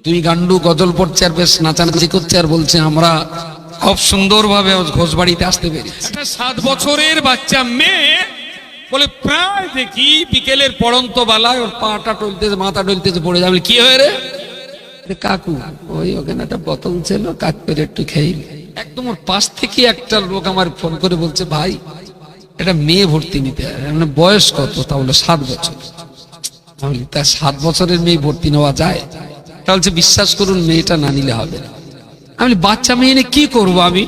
দুই গান্ডু গজল পড়ছে আর বেশ নাচানাচি করছে আর বলছে আমরা খুব সুন্দরভাবে ঘোষবাড়িতে আসতে পেরেছি। একটা 7 বছরের বাচ্চা মেয়ে বলে প্রায় দেখি বিকেলের পড়ন্ত বেলায় ওর পাটা টলতেছে মাথা টলতেছে পড়ে যাবে। কি হয়ে রে? কাকু ওই ওখানে একটা বোতল ছিল, কাক করে একটু খেয়ে। একদম ওর পাশ থেকে একটা লোক আমার ফোন করে বলছে ভাই এটা মেয়ে ভর্তি নিতে হবে। মানে বয়স কত? তাহলে 7 বছর। তা 7 বছরের মেয়ে ভর্তি নেওয়া যায়? তাহলে বিশ্বাস করুন মেয়েটা না নিলে হবে না। আমি বাচ্চা মেয়ে নিয়ে কি করবো আমি?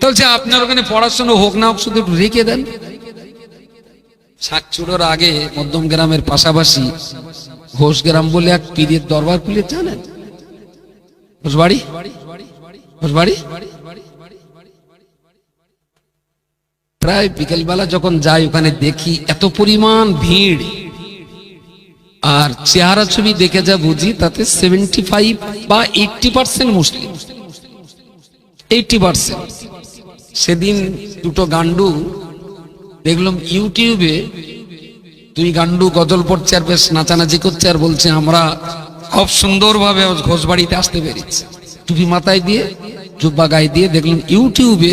তাহলে আপনার ওখানে পড়াশোনা হোক না হোক শুধু একটু রেখে দেন। শাকচুড়োর আগে মধ্যম গ্রামের পাশাপাশি ঘোষ গ্রাম বলে এক পীরের দরবার খুলে জানেন? ঘোষবাড়ি ঘোষবাড়ি প্রায় বিকেলবেলা যখন যাই ওখানে দেখি এত পরিমাণ ভিড়, আর চেহারা ছবি দেখে যা বুঝি তাতে 75 বা 80% মুসলিম। 80%। সেদিন দুটো গান্ডু দেখলাম ইউটিউবে, দুই গান্ডু গজল পড়ছে আর বেশ নাচানাচি করছে আর বলছে আমরা খুব সুন্দরভাবে ঘোষবাড়িতে আসতে পেরেছি। টুপি মাথায় দিয়ে জুব্বা গায়ে দিয়ে দেখলাম ইউটিউবে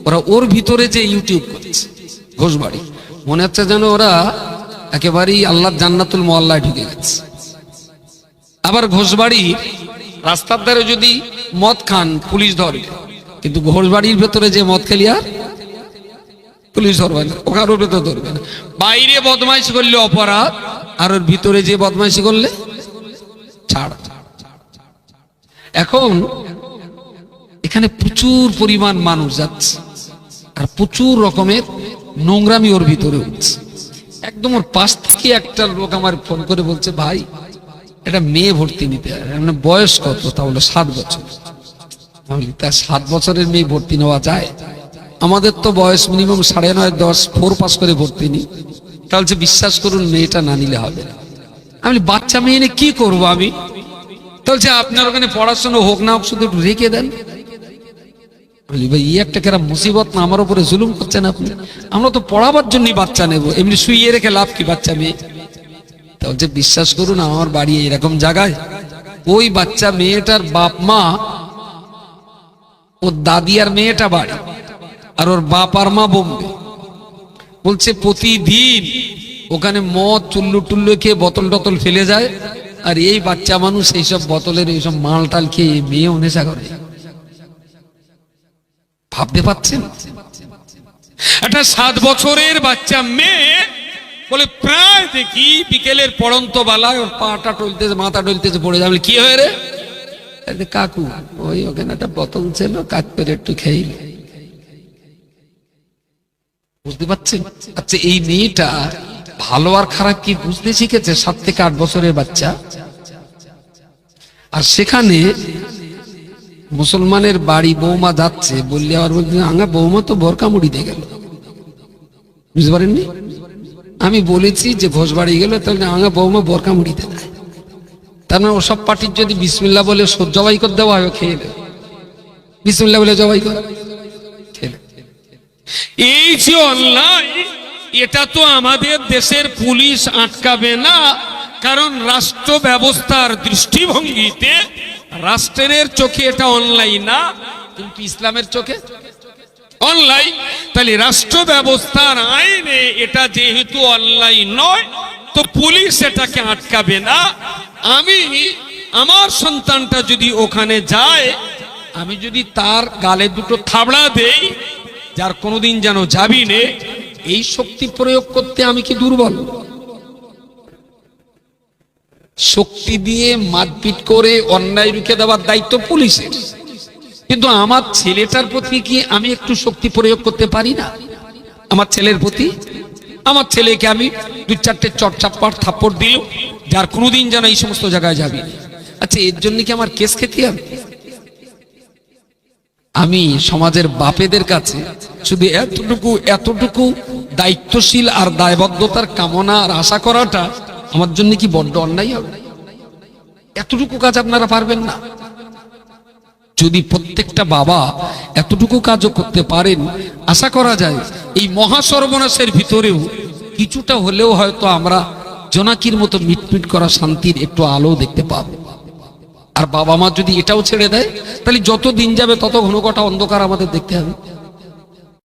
ওরা ওর ভিতরে যে ইউটিউব করছে ঘোষবাড়ি, মনে হচ্ছে যেন ওরা একেবারেই আল্লাহর জান্নাতুল মুআল্লায় ঢুকে গেছে। আবার ঘোষবাড়ি রাস্তার ধারে যদি মদ খান পুলিশ ধরবে, কিন্তু ঘোষবাড়ির ভেতরে যে মদ খেলি আর পুলিশ ধরবে না, ওখানে ভেতর ধরবে না। বাইরে বদমাইশি করলে অপরাধ, আর ওর ভিতরে যে বদমাইশি করলে ছাড়। এখন এখানে প্রচুর পরিমাণ মানুষ যাচ্ছে আর প্রচুর রকমের নোংরামি ওর ভিতরে হচ্ছে। একদম ওর পাশ থেকে একটা লোক আমার ফোন করে বলছে ভাই এটা মেয়ে ভর্তি নিতে হবে। মানে বয়স কত? তাহলে 7 বছর। তা 7 বছরের মেয়ে ভর্তি নেওয়া যায়? আমাদের তো বয়স মিনিমাম 9.5 10 4 পাস করে ভর্তি নি। তাহলে বিশ্বাস করুন মেয়েটা না নিলে হবে না। আমি বাচ্চা মেয়ে নিয়ে কি করবো আমি? তাহলে আপনার ওখানে পড়াশোনা হোক না হোক শুধু একটু রেখে দেন। বলি ভাই এই একটা কেরা মুসিবত না, আমার উপরে জুলুম করছেন আপনি। আমরা তো পড়াবার জন্যই বাচ্চা নেব, এমনি শুইয়ে রেখে লাভ কি বাচ্চা মেয়ে? তাহলে বিশ্বাস করুন আমার বাড়ি এরকম জায়গায় ওই বাচ্চা মেয়েটার বাপ মা, ওর দাদি আর মেয়েটা বাড়ি, আর ওর বাপ আর মা বোম্বে। বলছে প্রতিদিন ওখানে মদ চুল্লু টুল্লু খেয়ে বোতল টতল ফেলে যায়, আর এই বাচ্চা মানুষ এইসব বোতলের এইসব মাল টাল খেয়ে মেয়েও নেশা করে। ভাবতে পাচ্ছেন? একটা 7 বছরের বাচ্চা মেয়ে বলে প্রায় দেখি বিকেলের পড়ন্ত বেলায় ওর পাটা টলতেছে মাথা টলতেছে পড়ে যাবে। কি হয়ে রে? কাকু ওই ওখানে একটা বোতল ছিল, কাক করে একটু খেয়ে। বুঝতে পারছেন? আচ্ছা এই মেয়েটা ভালো আর খারাপ কি বুঝতে শিখেছে 7 থেকে 8 বছরের বাচ্চা। আর সেখানে মুসলমানের বাড়ি বৌমা যাচ্ছে বললে আবার বলছে আঙ্গা বৌমা তো বোরকা মুড়ি দিয়ে গেল। বুঝতে পারেননি? আমি বলেছি যে ঘোষবাড়ি গেল তাহলে আঙ্গা বৌমা বোরকা মুড়িতে দেয়। তার মানে ওসব পার্টির যদি বিসমিল্লাহ বলে জবাই করে দেওয়া হয় খেয়ে নেবে। বিসমিল্লাহ বলে জবাই করে খেয়ে। এই যে অনলাইন, এটা তো আমাদের দেশের পুলিশ আটকাবে না, কারণ রাষ্ট্র ব্যবস্থার দৃষ্টিভঙ্গিতে রাষ্ট্রের চোখে এটা অনলাইন না, কিন্তু ইসলামের চোখে অনলাইন। তাহলে রাষ্ট্র ব্যবস্থার আইনে এটা যেহেতু অনলাইন নয়, তো পুলিশ এটাকে আটকাবে না। আমি আমার সন্তানটা যদি ওখানে যায়, আমি যদি তার গালে দুটো থাবড়া দেই যার কোনোদিন যেন যাবি নে, এই শক্তি প্রয়োগ করতে আমি কি দুর্বল? শক্তি দিয়ে মারপিট করে অন্যায় রুখে দেওয়ার দায়িত্ব পুলিশের, কিন্তু আমার ছেলেটার প্রতি কি আমি একটু শক্তি প্রয়োগ করতে পারি না? আমার ছেলের প্রতি, আমার ছেলেকে আমি 2-4টে চটচাপ্পার থাপ্পড় দিল যার কোনোদিন যেন এই সমস্ত জায়গায় যাবি। আচ্ছা এর জন্য কি আমার কেস খেতে হবে? আমি সমাজের বাপেদের কাছে শুধু এতটুকু দায়িত্বশীল আর দায়বদ্ধতার কামনা আর আশা করাটা আমার জন্য কি বড্ড অন্যায় হবে? এতটুকু কাজ আপনারা পারবেন না? যদি প্রত্যেকটা বাবা এতটুকু কাজও করতে পারেন, আশা করা যায় এই মহা সর্বনাশের ভিতরেও কিছুটা হলেও হয়তো আমরা জোনাকির মতো মিটমিট করা শান্তির একটু আলো দেখতে পাবো। আর বাবা মা যদি এটাও ছেড়ে দেয়, তাহলে যত দিন যাবে তত ঘন ঘটা অন্ধকার আমাদের দেখতে হবে।